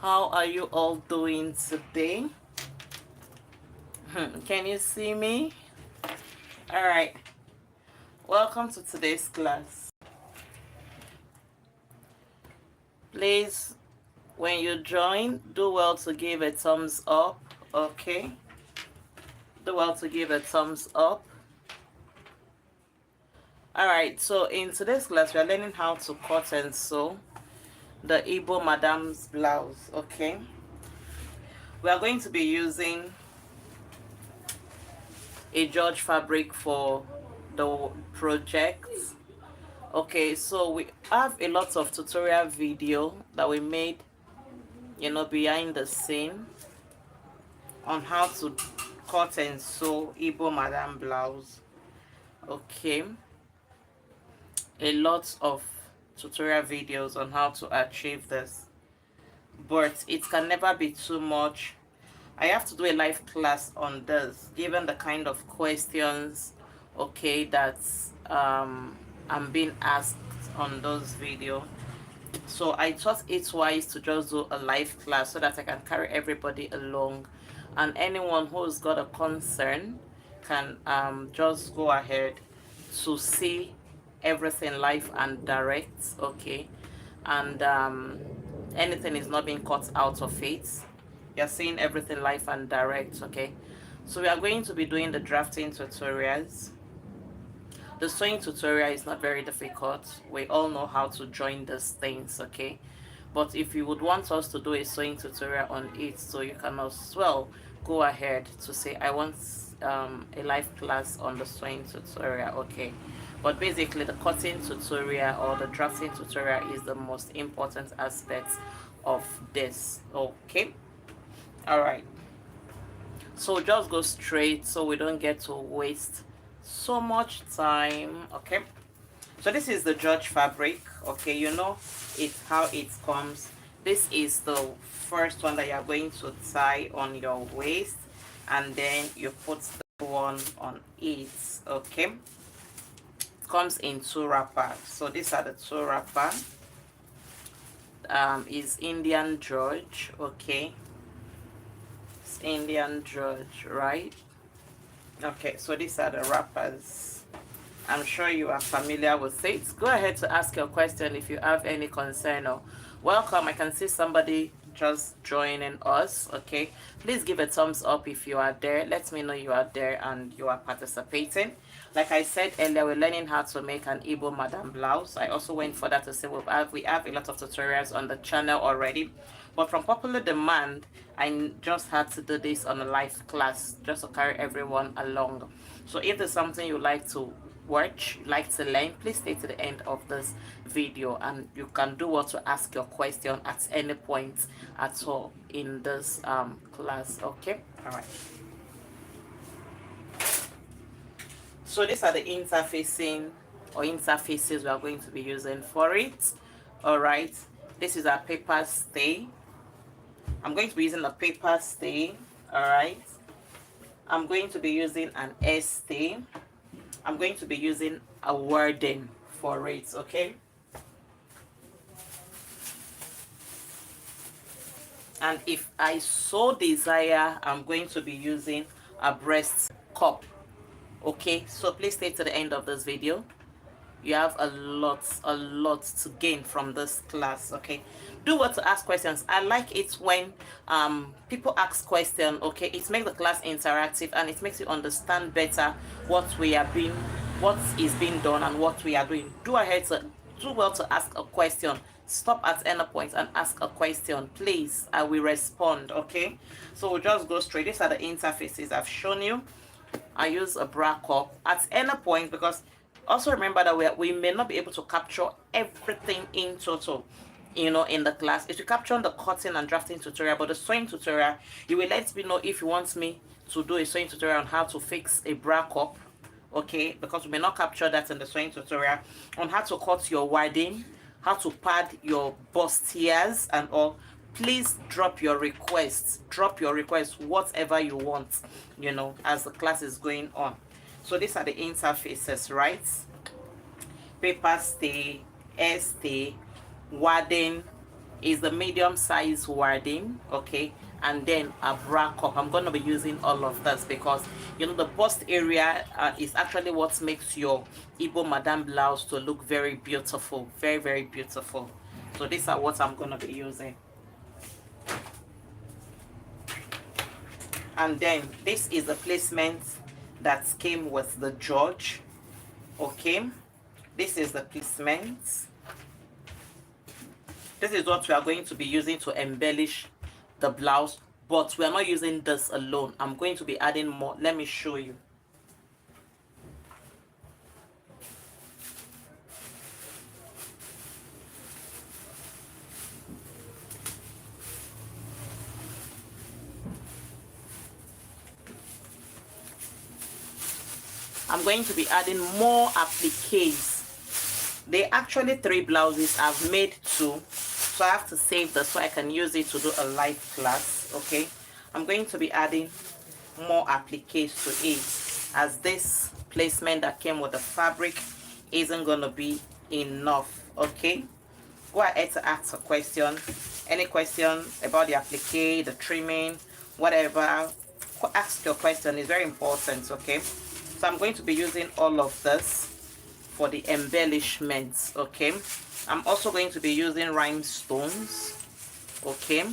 How are you all doing today? Can you see me? All right. Welcome to today's class. Please, when you join, do well to give a thumbs up. Okay? Do well to give a thumbs up. All right. So in today's class, we are learning how to cut and sew the Igbo Madam's blouse. Okay? We are going to be using a George fabric for the project. Okay, so we have a lot of tutorial video that we made, behind the scene on how to cut and sew Igbo Madam blouse. Okay, a lot of tutorial videos on how to achieve this, but it can never be too much. I have to do a live class on this, given the kind of questions, okay, that I'm being asked on those videos. So I thought it's wise to just do a live class so that I can carry everybody along, and anyone who's got a concern can just go ahead to see everything live and direct. Okay, and anything is not being cut out of it. You're seeing everything live and direct. Okay, so we are going to be doing the drafting tutorials. The sewing tutorial is not very difficult. We all know how to join these things. Okay, but if you would want us to do a sewing tutorial on it, so you can as well go ahead to say I want a live class on the sewing tutorial. Okay, but basically the cutting tutorial or the drafting tutorial is the most important aspect of this. Okay, all right, so just go straight so we don't get to waste so much time. Okay, so this is the George fabric. Okay, you know it how it comes. This is the first one that you're going to tie on your waist, and then you put the one on it. Okay, it comes in two wrappers. So these are the two wrapper. Is Indian George. Okay, it's Indian George, right? Okay, so these are the wrappers. I'm sure you are familiar with it. Go ahead to ask your question if you have any concern or welcome. I can see somebody just joining us. Okay, please give a thumbs up if you are there. Let me know you are there and you are participating. Like I said earlier, we're learning how to make an Igbo Madam blouse. I also went further to say we have a lot of tutorials on the channel already, but from popular demand, I just had to do this on a live class just to carry everyone along. So if there's something you like to watch, like to learn, please stay to the end of this video, and you can do what to ask your question at any point at all in this class. Okay, all right. So these are the interfacing or interfaces we are going to be using for it. All right, this is our paper stay. I'm going to be using a paper stay. All right, I'm going to be using an S stay. I'm going to be using a wording for it. Okay, and if I so desire, I'm going to be using a breast cup. Okay, so please stay to the end of this video. You have a lot to gain from this class. Okay, do what to ask questions. I like it when people ask questions. Okay, it makes the class interactive and it makes you understand better what is being done and what we are doing. Do well to ask a question. Stop at any point and ask a question, please. I will respond. Okay, so we'll just go straight. These are the interfaces I've shown you. I use a bra cup at any point, because also remember that we may not be able to capture everything in total, in the class. If you capture on the cutting and drafting tutorial, but the sewing tutorial, you will let me know if you want me to do a sewing tutorial on how to fix a bra cup. Okay, because we may not capture that in the sewing tutorial, on how to cut your wadding, how to pad your bustiers and all. Please drop your requests, whatever you want, as the class is going on. So these are the interfaces, right? Paper stay, air stay, wadding, is the medium size wording, okay, and then a bra cup. I'm going to be using all of this because you know the bust area is actually what makes your Igbo madam blouse to look very beautiful, very beautiful. So these are what I'm going to be using. And then this is the placement that came with the George, okay. This is the placement. This is what we are going to be using to embellish the blouse, but we are not using this alone. I'm going to be adding more. Let me show you. I'm going to be adding more appliques. They actually 3 blouses. I've made 2, so I have to save this so I can use it to do a live class, okay. I'm going to be adding more appliques to it, as this placement that came with the fabric isn't going to be enough, okay. Go ahead to ask a question, any question about the applique, the trimming, whatever. Ask your question, is very important, okay. So I'm going to be using all of this for the embellishments, okay. I'm also going to be using rhinestones, okay.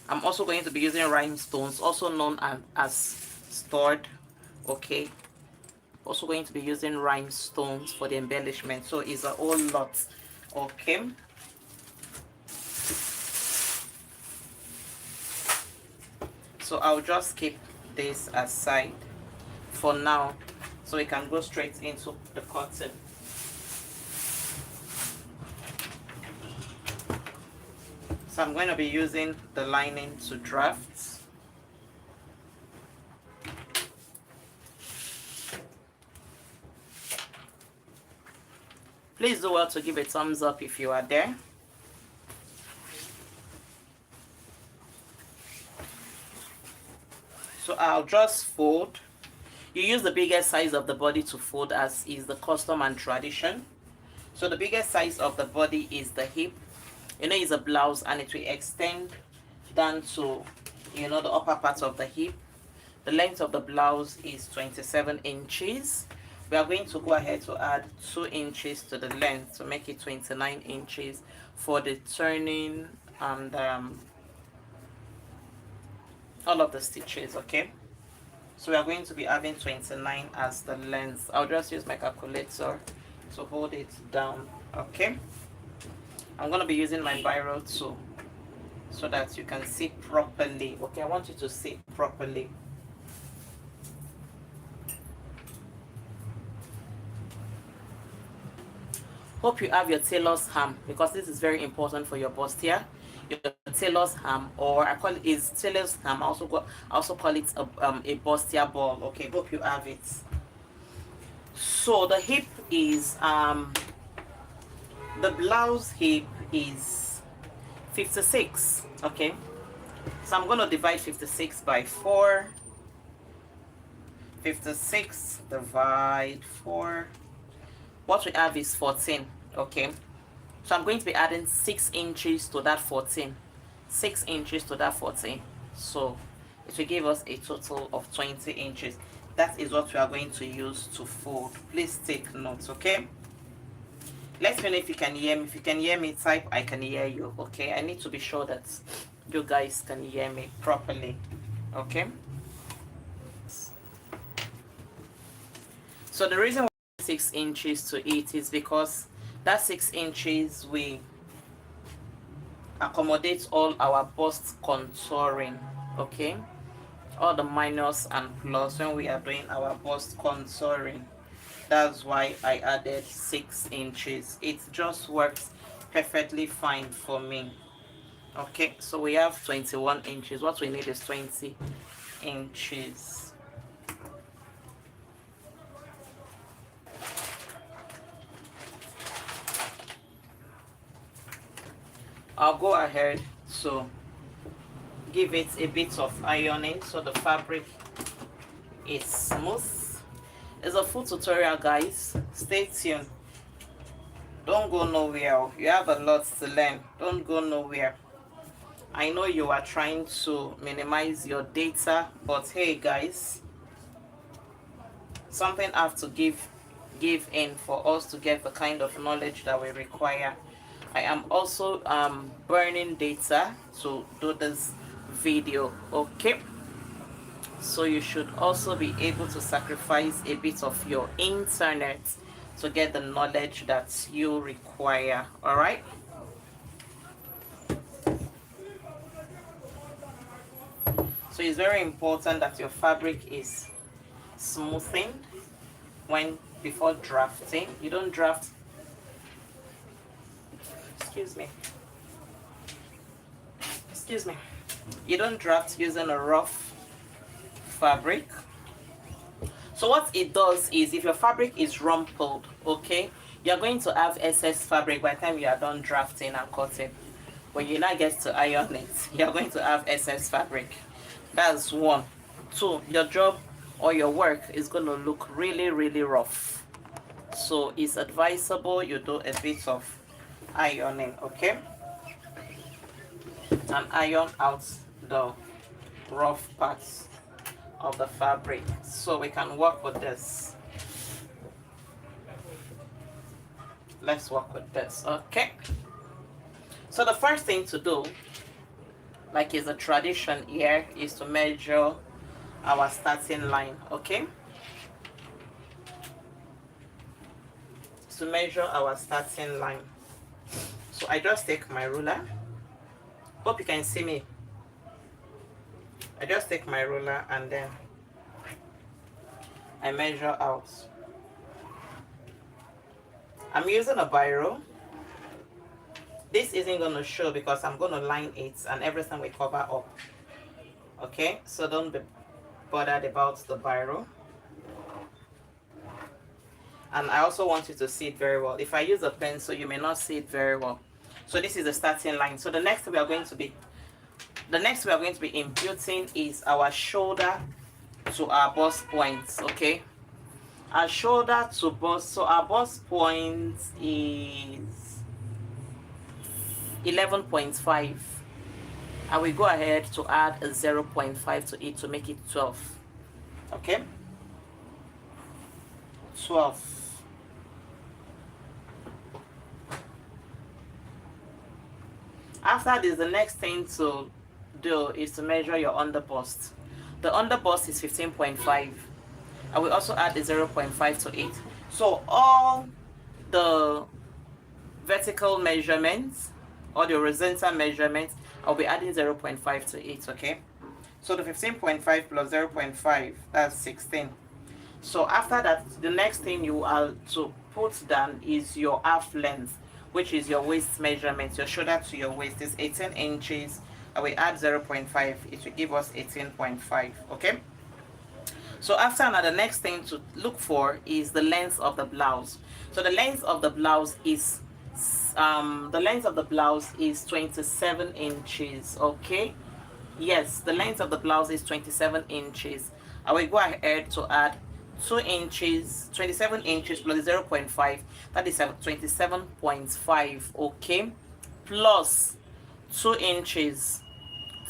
I'm also going to be using rhinestones, also known as stud, okay. Also going to be using rhinestones for the embellishment, so it's a whole lot, okay. So I'll just keep this aside for now, so we can go straight into the cotton. So I'm going to be using the lining to draft. Please do well to give a thumbs up if you are there. So I'll just fold. You use the biggest size of the body to fold, as is the custom and tradition. So the biggest size of the body is the hip. You know, it's a blouse and it will extend down to, you know, the upper part of the hip. The length of the blouse is 27 inches. We are going to go ahead to add 2 inches to the length to make it 29 inches for the turning and all of the stitches, okay. So we are going to be having 29 as the length. I'll just use my calculator to hold it down, okay. I'm going to be using my biro too, so that you can see properly, okay. I want you to see properly. Hope you have your tailor's ham, because this is very important for your bustier. Your tailor's ham, or I call it is tailor's ham. I also call it a bustier ball. Okay, hope you have it. So the hip is the blouse hip is 56. Okay, so I'm going to divide 56 by 4. 56 divide 4. What we have is 14, okay. So I'm going to be adding 6 inches to that 14. 6 inches to that 14. So it will give us a total of 20 inches. That is what we are going to use to fold. Please take notes, okay. Let me know if you can hear me. If you can hear me, type I can hear you, okay. I need to be sure that you guys can hear me properly, okay. So the reason why 6 inches to it is because that 6 inches we accommodate all our bust contouring, okay, all the minus and plus when we are doing our bust contouring. That's why I added 6 inches. It just works perfectly fine for me, okay. So we have 21 inches. What we need is 20 inches. I'll go ahead to give it a bit of ironing so the fabric is smooth. It's a full tutorial, guys. Stay tuned. Don't go nowhere. You have a lot to learn. Don't go nowhere. I know you are trying to minimize your data, but hey guys, something have to give in for us to get the kind of knowledge that we require. I am also burning data to do this video, okay? So you should also be able to sacrifice a bit of your internet to get the knowledge that you require. All right, so it's very important that your fabric is smoothing when before drafting. You don't draft, excuse me, you don't draft using a rough fabric. So what it does is, if your fabric is rumpled, okay, you're going to have excess fabric by the time you are done drafting and cutting. When you now get to iron it, you're going to have excess fabric. That's one. Two, your job or your work is going to look really, really rough. So it's advisable you do a bit of ironing, okay? And iron out the rough parts of the fabric so we can work with this. Let's work with this, okay? So the first thing to do, like is a tradition here, is to measure our starting line, okay? To measure our starting line. So I just take my ruler. Hope you can see me. I just take my ruler and then I measure out. I'm using a biro. This isn't going to show because I'm going to line it and everything will cover up. Okay, so don't be bothered about the biro. And I also want you to see it very well. If I use a pencil, you may not see it very well. So this is the starting line. So the next thing we are going to be imputing is our shoulder to our bust points, okay? Our shoulder to bust, so our bust point is 11.5, and we go ahead to add a 0.5 to it to make it 12, okay? 12. After this, the next thing to do is to measure your underbust. The underbust is 15.5. I will also add the 0.5 to it. So all the vertical measurements or the horizontal measurements, I'll be adding 0.5 to it, okay? So the 15.5 plus 0.5, that's 16. So after that, the next thing you are to put down is your half length, which is your waist measurement. Your shoulder to your waist is 18 inches. I will add 0.5. It will give us 18.5, okay? So after that, the next thing to look for is the length of the blouse. So the length of the blouse is 27 inches, okay? Yes, the length of the blouse is 27 inches. I will go ahead to add 2 inches, 27 inches plus 0.5, that is 27.5, okay? Plus 2 inches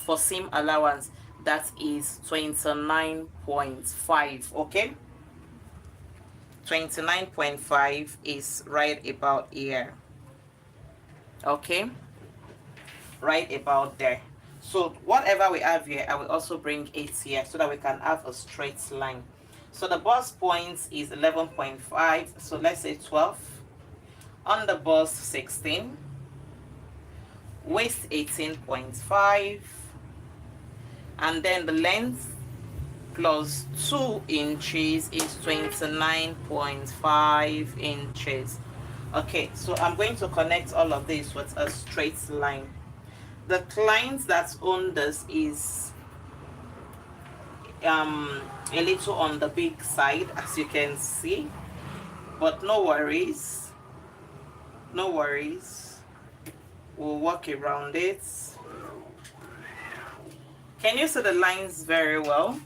for seam allowance, that is 29.5, okay? 29.5 is right about here, okay? Right about there. So whatever we have here, I will also bring it here so that we can have a straight line. So the bust points is 11.5, so let's say 12. On the bust 16, waist 18.5, and then the length plus 2 inches is 29.5 inches. Okay, so I'm going to connect all of this with a straight line. The client that owned this is a little on the big side, as you can see, but no worries, no worries, we'll work around it. Can you see the lines very well?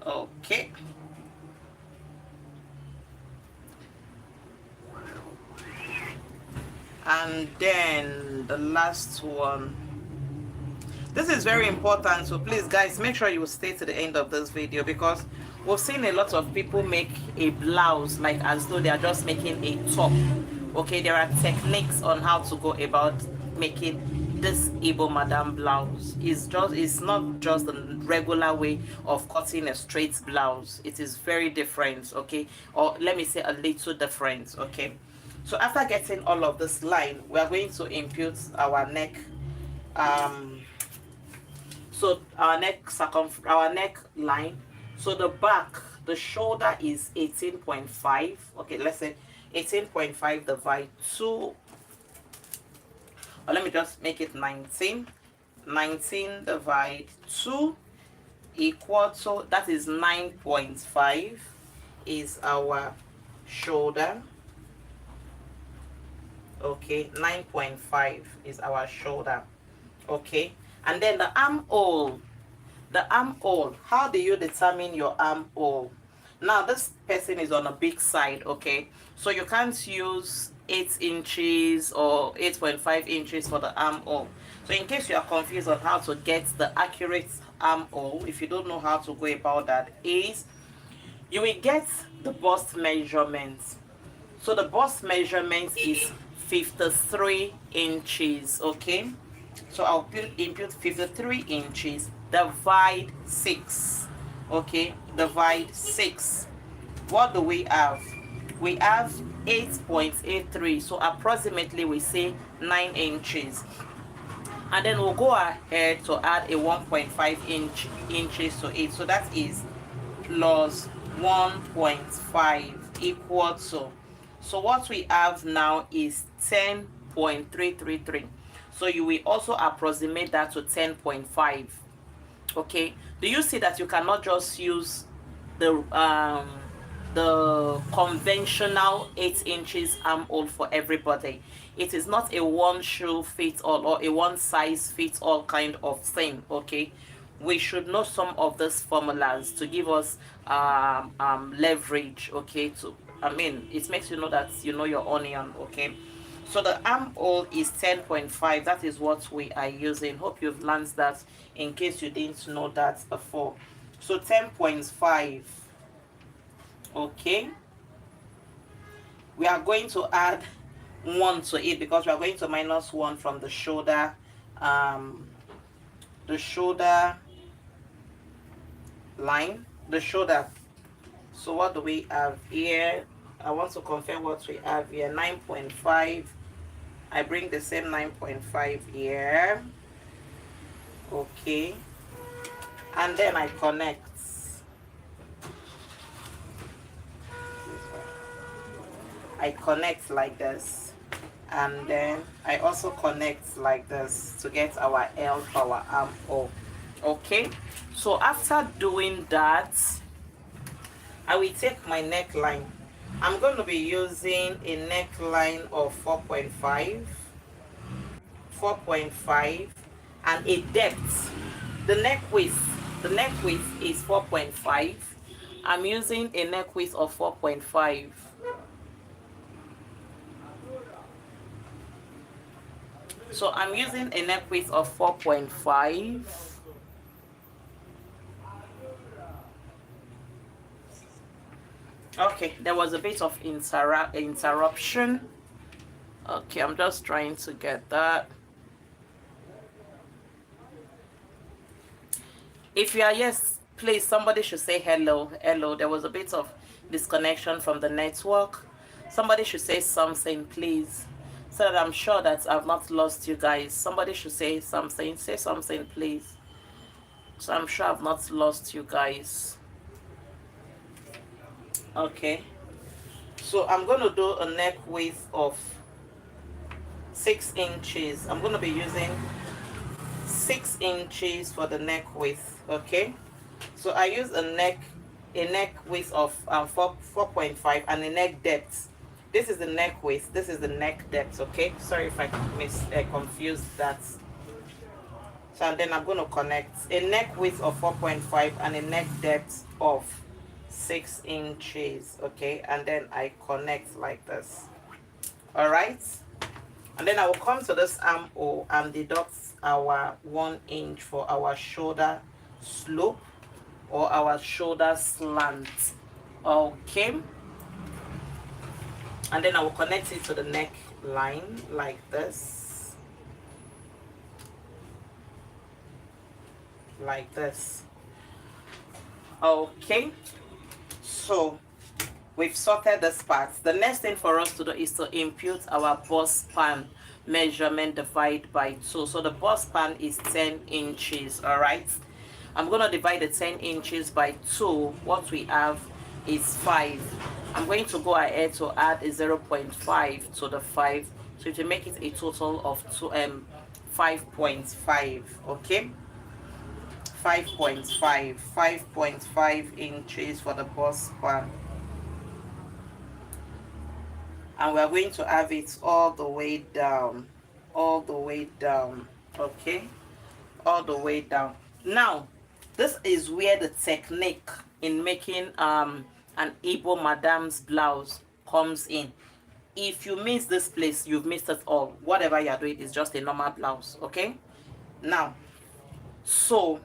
Okay. And then the last one, this is very important, so please guys, make sure you stay to the end of this video, because we've seen a lot of people make a blouse like as though they are just making a top. Okay, there are techniques on how to go about making this Igbo madam blouse. It's not just the regular way of cutting a straight blouse. It is very different, okay, or let me say a little different. Okay, so after getting all of this line, we are going to impute our neck. So our neck line. So the back, the shoulder is 18.5. Okay, let's say 18.5 divide 2, or let me just make it 19. 19 divide 2 equal to, that is 9.5 is our shoulder. Okay, 9.5 is our shoulder. Okay, and then the armhole. The armhole, how do you determine your armhole? Now this person is on a big side, okay, so you can't use 8 inches or 8.5 inches for the armhole. So in case you are confused on how to get the accurate armhole, if you don't know how to go about that, is you will get the bust measurement. So the bust measurement is 53 inches, okay, so I'll input 53 inches divide 6. Okay, divide 6. What do we have? We have 8.83, so approximately we say 9 inches. And then we'll go ahead to add a 1.5 inches to it, so that is plus 1.5 equal to, so what we have now is 10.333. So you will also approximate that to 10.5. Okay, do you see that you cannot just use the conventional 8 inches armhole for everybody? It is not a one shoe fits all or a one size fits all kind of thing. Okay, we should know some of these formulas to give us leverage. Okay, to, I mean, it makes you know that you know your onion. Okay, so the armhole is 10.5. That is what we are using. Hope you've learned that in case you didn't know that before. So 10.5. Okay, we are going to add 1 to it because we are going to minus 1 from the shoulder line, the shoulder. So what do we have here? I want to confirm what we have here. 9.5. I bring the same 9.5 here. Okay, and then I connect. I connect like this, and then I also connect like this to get our L for our armhole. Okay, so after doing that, I will take my neckline. I'm going to be using a neckline of 4.5, and a depth. The neck width is 4.5. I'm using a neck width of 4.5. So I'm using a neck width of 4.5. Okay, there was a bit of interruption. Okay, I'm just trying to get that. If you are yes, please, somebody should say hello. Hello, there was a bit of disconnection from the network. Somebody should say something, please, so that I'm sure that I've not lost you guys. Somebody should say something. Say something, please, so I'm sure I've not lost you guys. Okay, so I'm going to do a neck width of 6 inches. I'm going to be using 6 inches for the neck width. Okay, so I use a neck width of 4.5 and a neck depth. This is the neck width, this is the neck depth. Okay, sorry if I confused that. So and then I'm going to connect a neck width of 4.5 and a neck depth of 6 inches. Okay, and then I connect like this. All right, And then I will come to this armhole and deduct our 1 inch for our shoulder slope or our shoulder slant. Okay. And then I will connect it to the neck line like this. Like this. Okay. So we've sorted this part. The next thing for us to do is to impute our bust span measurement divided by 2. So the bust span is 10 inches. All right. I'm going to divide the 10 inches by 2. What we have is 5. I'm going to go ahead to add a 0.5 to the 5. So to make it a total of 5.5. Okay. 5.5 inches for the bust span. And we're going to have it all the way down. All the way down. Okay. All the way down. Now, this is where the technique in making an Igbo madam's blouse comes in. If you miss this place, you've missed it all. Whatever you're doing is just a normal blouse. Okay. Now, so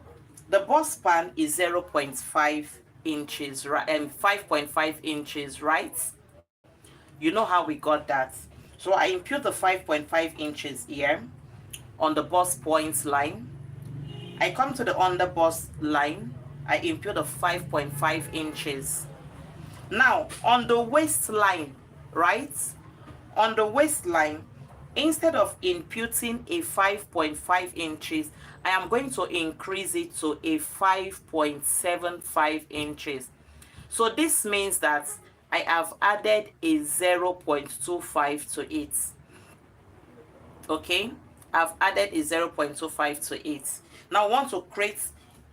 the bust span is 0.5 inches, right? And 5.5 inches, right? You know how we got that. So I impute the 5.5 inches here on the bust points line. I come to the under bust line. I impute the 5.5 inches. Now on the waistline, right? On the waistline, instead of imputing a 5.5 inches, I am going to increase it to a 5.75 inches. So this means that I have added a 0.25 to it. Okay, I've added a 0.25 to it. Now I want to create,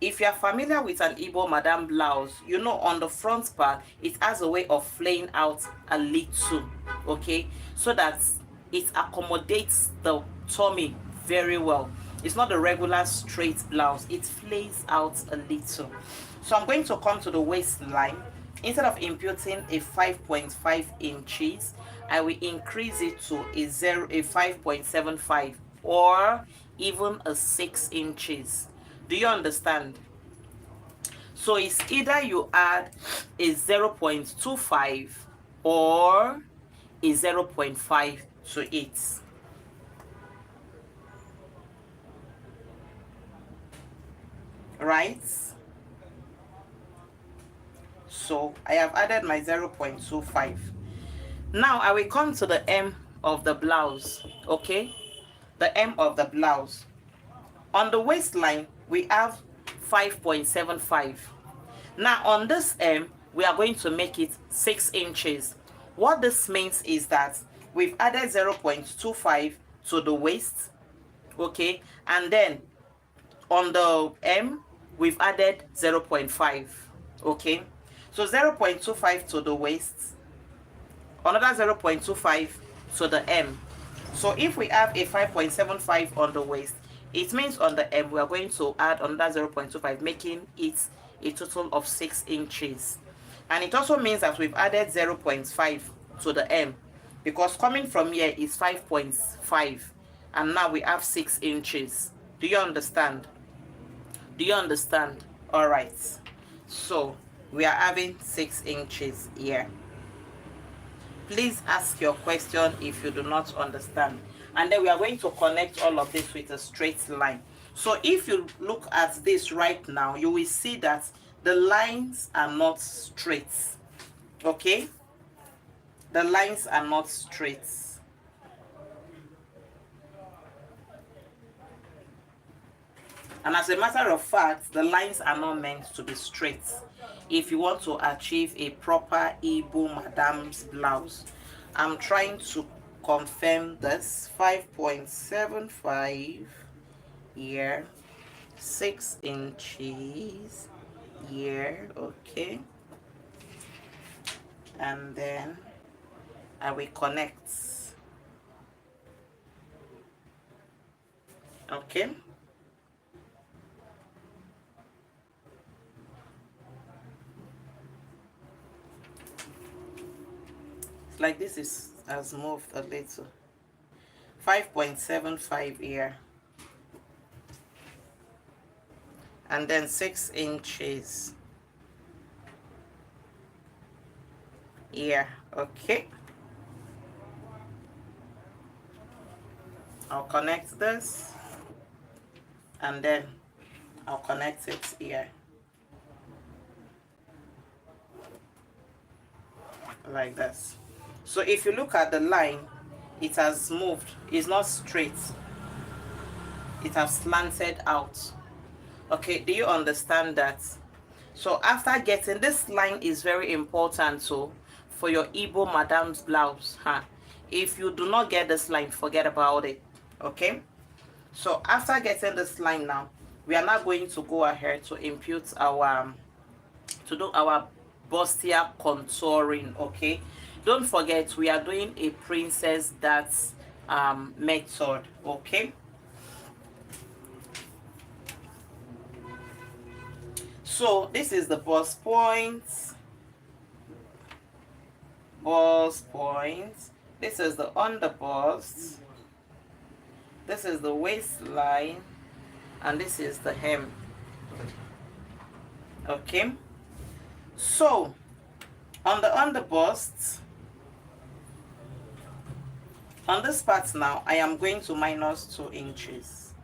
if you are familiar with an Igbo madam blouse, you know on the front part it has a way of flaying out a little, okay, so that it accommodates the tummy very well. It's not a regular straight blouse, it flays out a little. So I'm going to come to the waistline. Instead of imputing a 5.5 inches, I will increase it to a 5.75 or even a 6 inches. Do you understand? So it's either you add a 0.25 or a 0.5 to it. Right? So I have added my 0.25. Now I will come to the hem of the blouse. Okay, the hem of the blouse. On the waistline we have 5.75. Now on this hem we are going to make it 6 inches. What this means is that we've added 0.25 to the waist, okay, and then on the hem we've added 0.5. okay, so 0.25 to the waist, another 0.25 to the hem. So if we have a 5.75 on the waist, it means on the hem we are going to add another 0.25, making it a total of 6 inches. And it also means that we've added 0.5 to the hem, because coming from here is 5.5 and now we have 6 inches. Do you understand? Do you understand? All right, so we are having 6 inches here. Please ask your question if you do not understand. And then we are going to connect all of this with a straight line. So if you look at this right now, you will see that the lines are not straight. Okay, the lines are not straight. And as a matter of fact, the lines are not meant to be straight if you want to achieve a proper Igbo madam's blouse. I'm trying to confirm this. 5.75 here, 6 inches here, okay, and then I will connect. Okay, like this has moved a little. 5.75 here, and then 6 inches here. Okay, I'll connect this, and then I'll connect it here like this. So if you look at the line, it has moved. It's not straight, it has slanted out. Okay, do you understand that? So after getting this line is very important, so for your Igbo madam's blouse, if you do not get this line, forget about it. Okay, so after getting this line, now we are now going to go ahead to impute our to do our bustier contouring. Okay, don't forget we are doing a princess dance method. Okay, so this is the bust points, this is the underbust, this is the waistline, and this is the hem. Okay, so on the underbust, on this part now, I am going to minus 2 inches.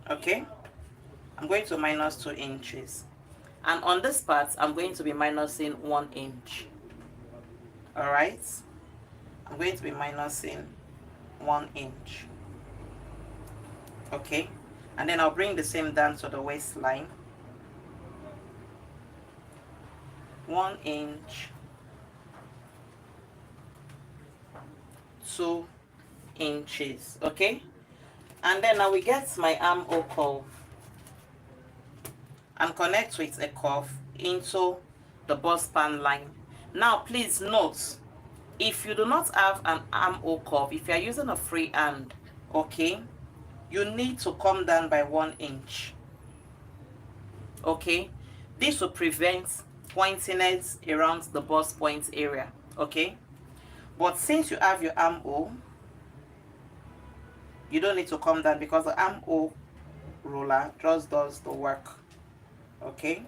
Okay, I'm going to minus 2 inches, and on this part I'm going to be minusing 1 inch. All right, I'm going to be minusing 1 inch. Okay, and then I'll bring the same down to the waistline, 1 inch, 2 inches. Okay, and then now we get my armhole curve and connect with a curve into the bust span line. Now please note, if you do not have an armhole curve, if you are using a free hand, okay, you need to come down by 1 inch. Okay, this will prevent pointiness around the bust point area. Okay, but since you have your armhole, you don't need to come down because the armhole ruler just does the work. Okay,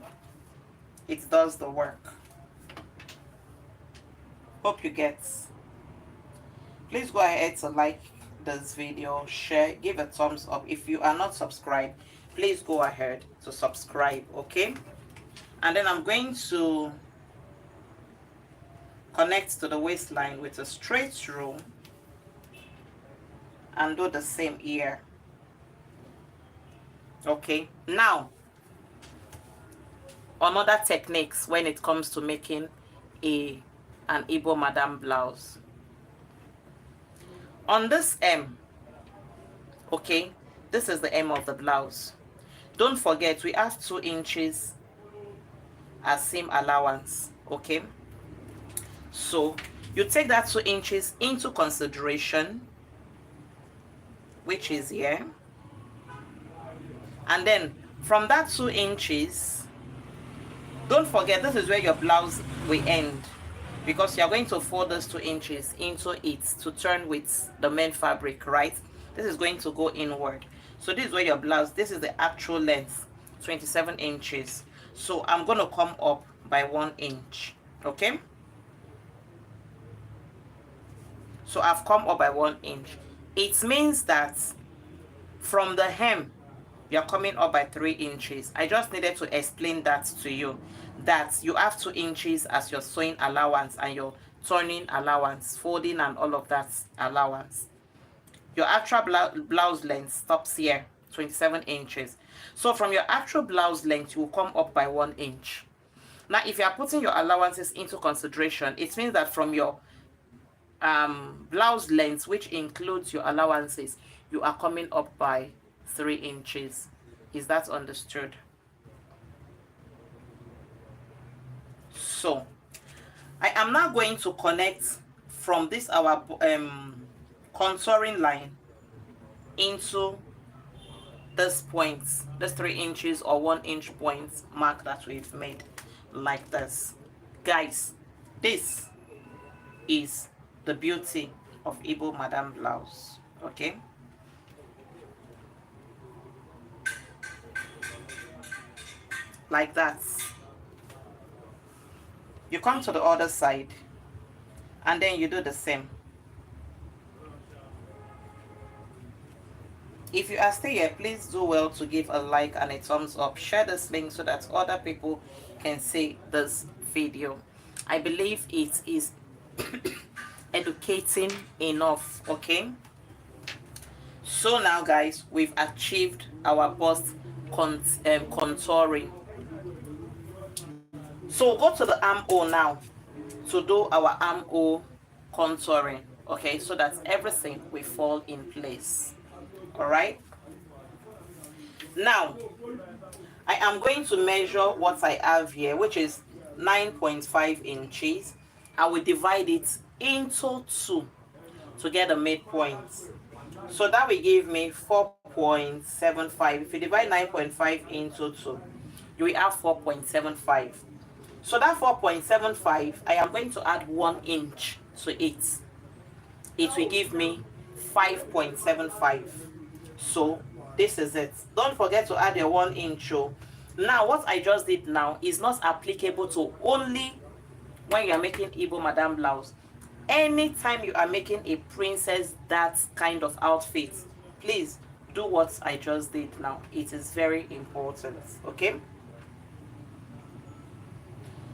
it does the work. Hope you get. Please go ahead to like this video, share, give a thumbs up. If you are not subscribed, please go ahead to subscribe. Okay, and then I'm going to connect to the waistline with a straight through and do the same here. Okay, now another techniques when it comes to making an Igbo madam blouse. On this hem, okay, this is the hem of the blouse. Don't forget we have 2 inches as seam allowance. Okay, so you take that 2 inches into consideration, which is here, and then from that 2 inches, don't forget this is where your blouse will end, because you are going to fold those 2 inches into it to turn with the main fabric, right? This is going to go inward. So this is where your blouse, this is the actual length, 27 inches. So I'm going to come up by 1 inch. Okay, so I've come up by 1 inch. It means that from the hem you're coming up by 3 inches. I just needed to explain that to you, that you have 2 inches as your sewing allowance and your turning allowance, folding and all of that allowance. Your actual blouse length stops here, 27 inches. So from your actual blouse length, you will come up by 1 inch. Now, if you are putting your allowances into consideration, it means that from your blouse length, which includes your allowances, you are coming up by 3 inches. Is that understood? So I am now going to connect from this our contouring line into this point, this 3 inches or 1 inch point mark that we've made, like this. Guys, this is the beauty of Igbo Madam blouse. Okay, like that. You come to the other side and then you do the same. If you are still here, please do well to give a like and a thumbs up. Share this link so that other people can see this video. I believe it is educating enough. Okay, so now guys, we've achieved our bust contouring. So we'll go to the armhole now to do our armhole contouring. Okay, so that everything will fall in place. All right, now I am going to measure what I have here, which is 9.5 inches. I will divide it into 2 to get a midpoint. So that will give me 4.75. If you divide 9.5 into 2, you will have 4.75. So that 4.75, I am going to add 1 inch to it. It will give me 5.75. So this is it. Don't forget to add your 1 inch. Now what I just did now is not applicable to only when you are making Igbo Madam blouse. Anytime you are making a princess that kind of outfit, please do what I just did now. It is very important. Okay,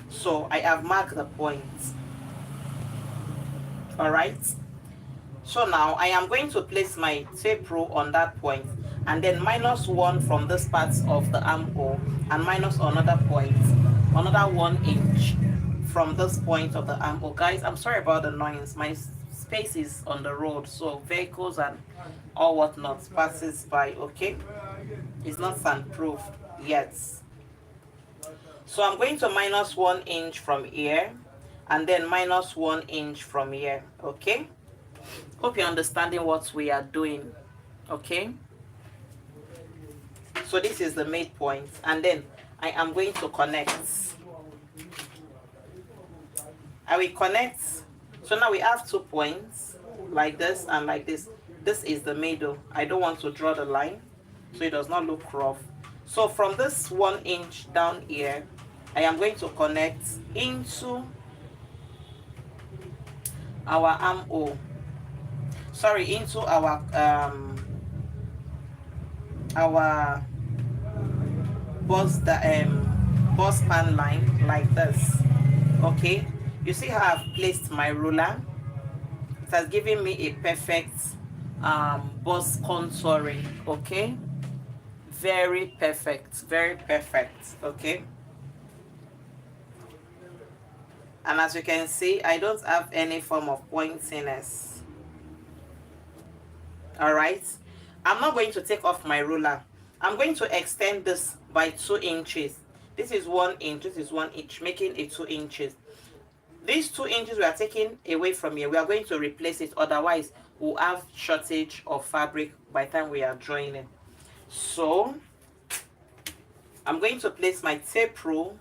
so I have marked the point. All right, so now I am going to place my tape rule on that point and then minus 1 from this part of the armhole and minus another point, another 1 inch from this point of the armhole. Guys, I'm sorry about the noise. My space is on the road, so vehicles and all whatnot passes by. Okay, it's not soundproof yet. So I'm going to minus 1 inch from here and then minus 1 inch from here. Okay, hope you're understanding what we are doing. Okay, so this is the midpoint and then I am going to connect. I will connect. So now we have 2 points like this and like this. This is the middle. I don't want to draw the line so it does not look rough. So from this 1 inch down here, I am going to connect into our armhole. Sorry, into our bust span line like this. Okay, you see how I've placed my ruler? It has given me a perfect bust contouring. Okay, very perfect, very perfect. Okay, and as you can see, I don't have any form of pointiness. All right, I'm not going to take off my ruler. I'm going to extend this by 2 inches. This is 1 inch, this is 1 inch, making it 2 inches. These 2 inches we are taking away from here. We are going to replace it, otherwise we'll have shortage of fabric by the time we are drawing it. So I'm going to place my tape rule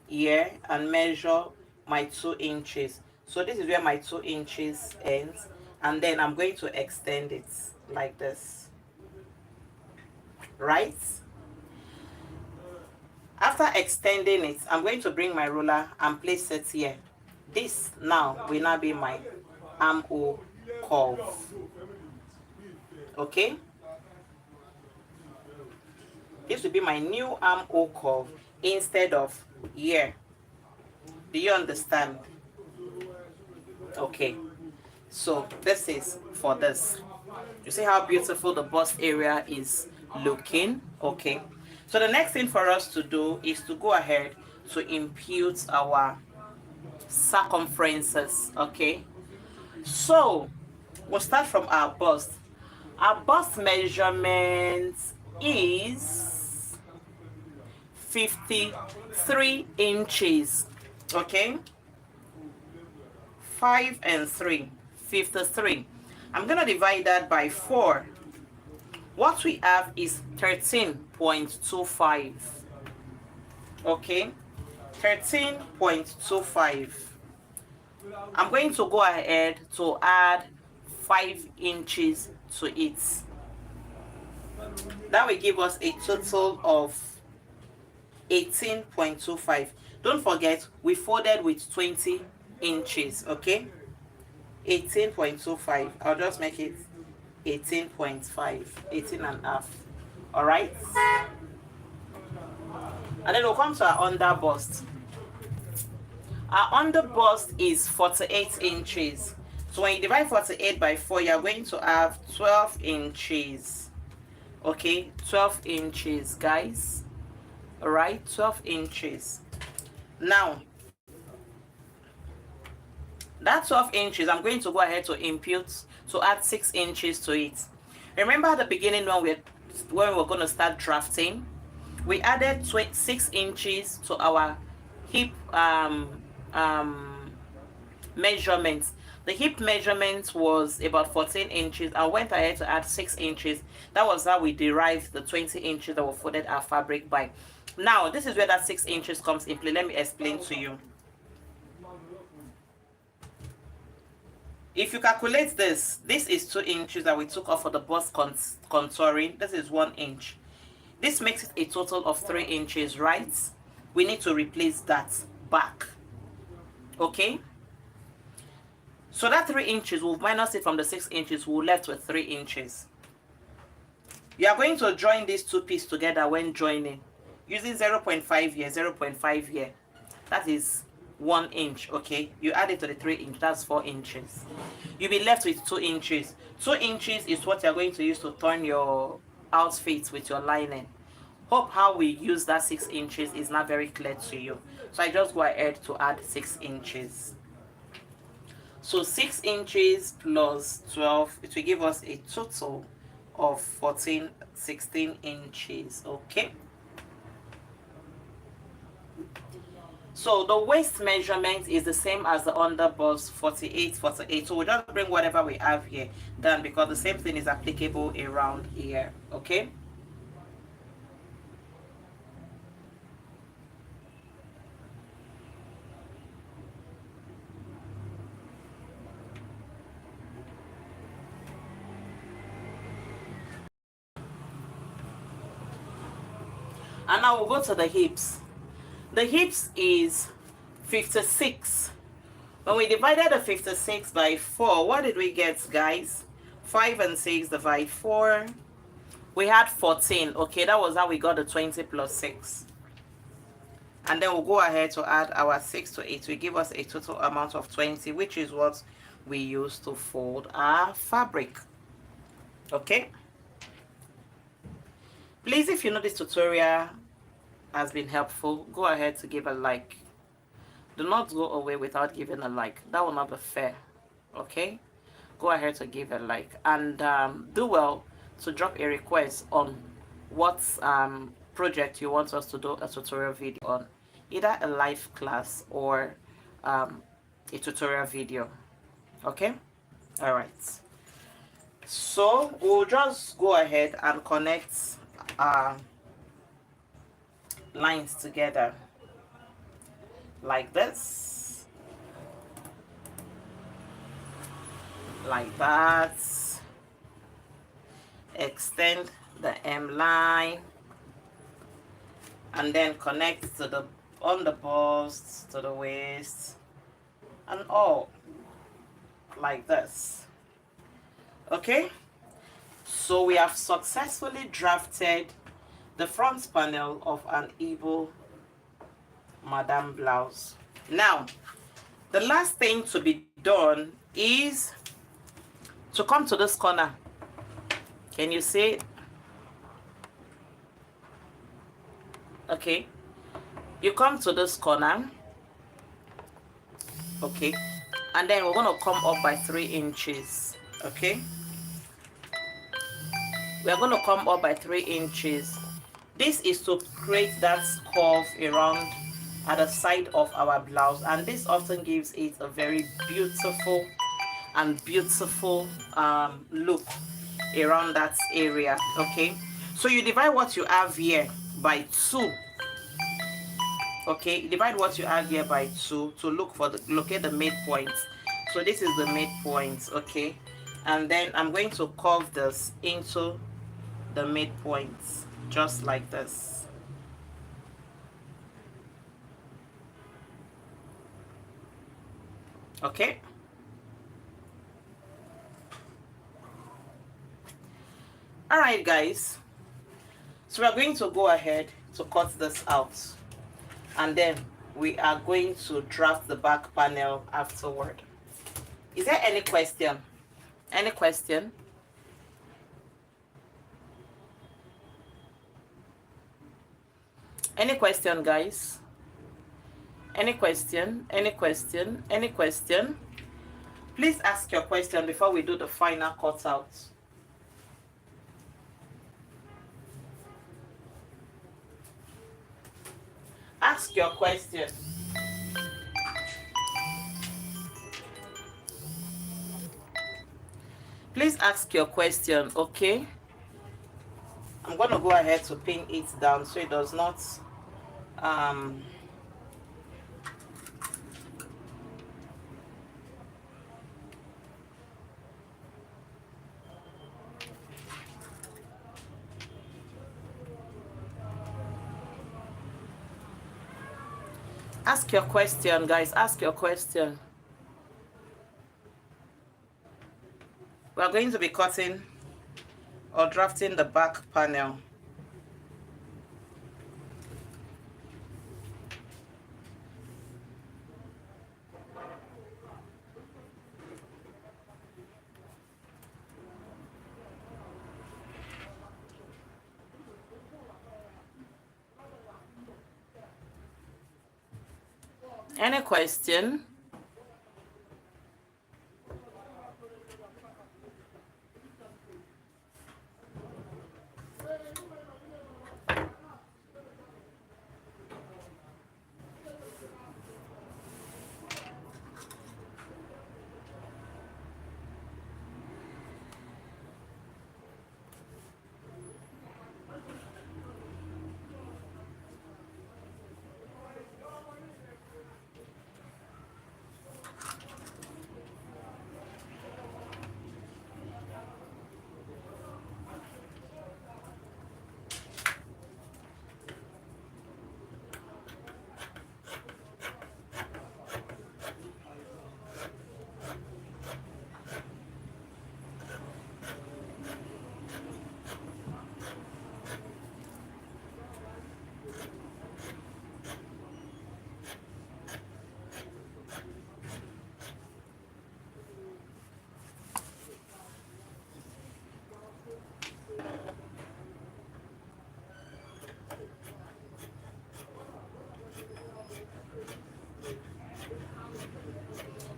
here and measure my 2 inches. So this is where my 2 inches ends, and then I'm going to extend it like this. Right? After extending it, I'm going to bring my ruler and place it here. This now will now be my armhole curve. Okay? This will be my new armhole curve instead of here. Do you understand? Okay. So this is for this. You see how beautiful the bust area is looking? Okay. So the next thing for us to do is to go ahead to impute our circumferences. Okay, so we'll start from our bust. Our bust measurement is 53 inches. Okay, 5 and 3, 53. I'm gonna divide that by 4. What we have is 13.25. Okay, 13.25. I'm going to go ahead to add 5 inches to it. That will give us a total of 18.25. Don't forget, we folded with 20 inches, okay? 18.25. I'll just make it 18.5, 18 and a half. All right? And then we'll come to our under bust. Our under bust is 48 inches. So when you divide 48 by 4, you're going to have 12 inches. Okay, 12 inches, guys. All right, 12 inches. Now, that 12 inches, I'm going to go ahead to impute, to add 6 inches to it. Remember at the beginning when we were going to start drafting, we added 6 inches to our hip measurements. The hip measurement was about 14 inches. I went ahead to add 6 inches. That was how we derived the 20 inches that we folded our fabric by. Now, this is where that 6 inches comes in play. Let me explain to you. If you calculate this, this is 2 inches that we took off for the bust contouring. This is 1 inch. This makes it a total of 3 inches, right? We need to replace that back. Okay? So that 3 inches, we'll minus it from the 6 inches, we're left with 3 inches. You are going to join these 2 pieces together when joining. Using 0.5 here, 0.5 here. That is 1 inch, okay? You add it to the 3 inch, that's 4 inches. You'll be left with 2 inches. 2 inches is what you're going to use to turn your outfit with your lining. Hope how we use that 6 inches is not very clear to you. So I just go ahead to add 6 inches. So 6 inches plus 12, it will give us a total of 16 inches, okay? So the waist measurement is the same as the under bust, 48. So we'll just bring whatever we have here down because the same thing is applicable around here, okay? And now we'll go to the hips. The hips is 56. When we divided the 56 by 4, what did we get, guys? 5 and 6 divide 4. We had 14. Okay, that was how we got the 20 plus 6. And then we'll go ahead to add our 6 to 8. We give us a total amount of 20, which is what we use to fold our fabric. Okay? Please, if you know this tutorial has been helpful, go ahead to give a like. Do not go away without giving a like. That will not be fair. Okay? Go ahead to give a like. And do well to drop a request on what project you want us to do a tutorial video on. Either a live class or a tutorial video. Okay? Alright. So we'll just go ahead and connect lines together like this, like that. Extend the M line and then connect to the on the bust to the waist and all like this. Okay, so we have successfully drafted the front panel of an Igbo Madam blouse. Now, the last thing to be done is to come to this corner. Can you see it? Okay. You come to this corner. Okay. And then we're going to come up by 3 inches. Okay. We're going to come up by 3 inches. This is to create that curve around at the side of our blouse, and this often gives it a very beautiful look around that area. Okay, so you divide what you have here by 2. Okay, divide what you have here by 2 to locate the midpoint. So this is the midpoint. Okay, and then I'm going to curve this into the midpoint just like this. Okay, all right guys, so we're going to go ahead to cut this out, and then we are going to draft the back panel afterward. Is there any question? Any question? Any question, guys? Any question? Any question? Any question? Please ask your question before we do the final cutout. Ask your question. Please ask your question, okay? I'm going to go ahead to pin it down so it does not ask your question, guys. Ask your question. We are going to be cutting or drafting the back panel. Any question?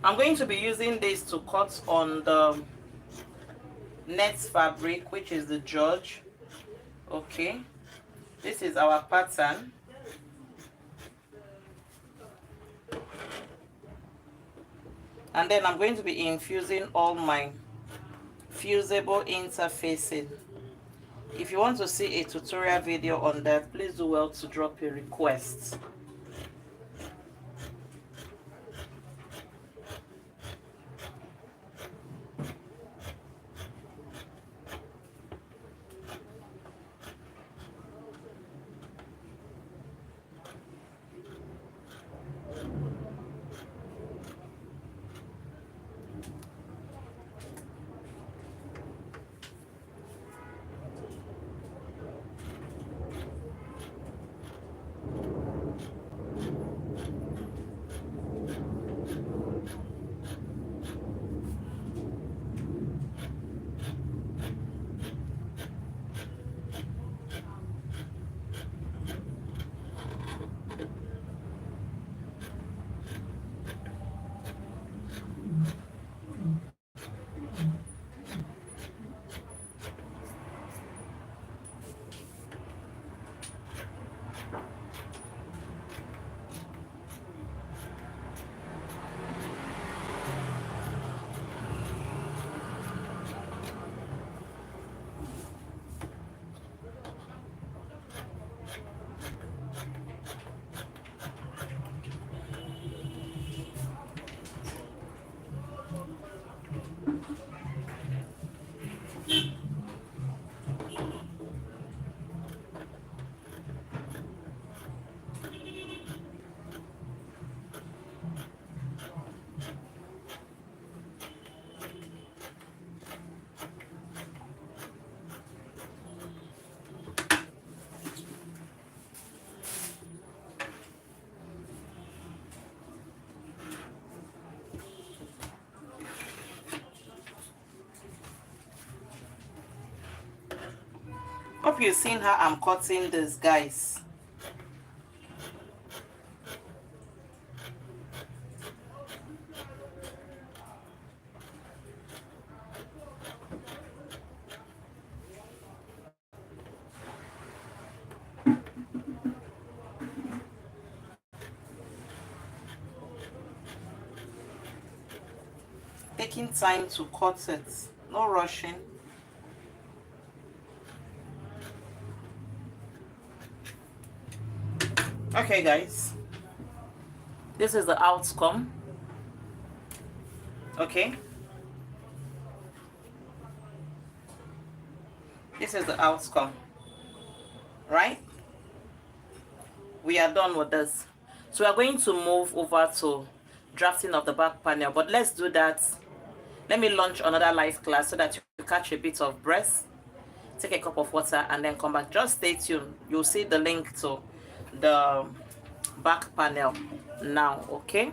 I'm going to be using this to cut on the next fabric, which is the George. Okay, this is our pattern. And then I'm going to be infusing all my fusible interfacing. If you want to see a tutorial video on that, please do well to drop a request. Hope you've seen how I'm cutting this, guys. Taking time to cut it, no rushing. Okay, guys, this is the outcome. Okay, this is the outcome, right? We are done with this, so we are going to move over to drafting of the back panel, but let's do that. Let me launch another live class so that you catch a bit of breath, take a cup of water, and then come back. Just stay tuned. You'll see the link to the back panel now. Okay.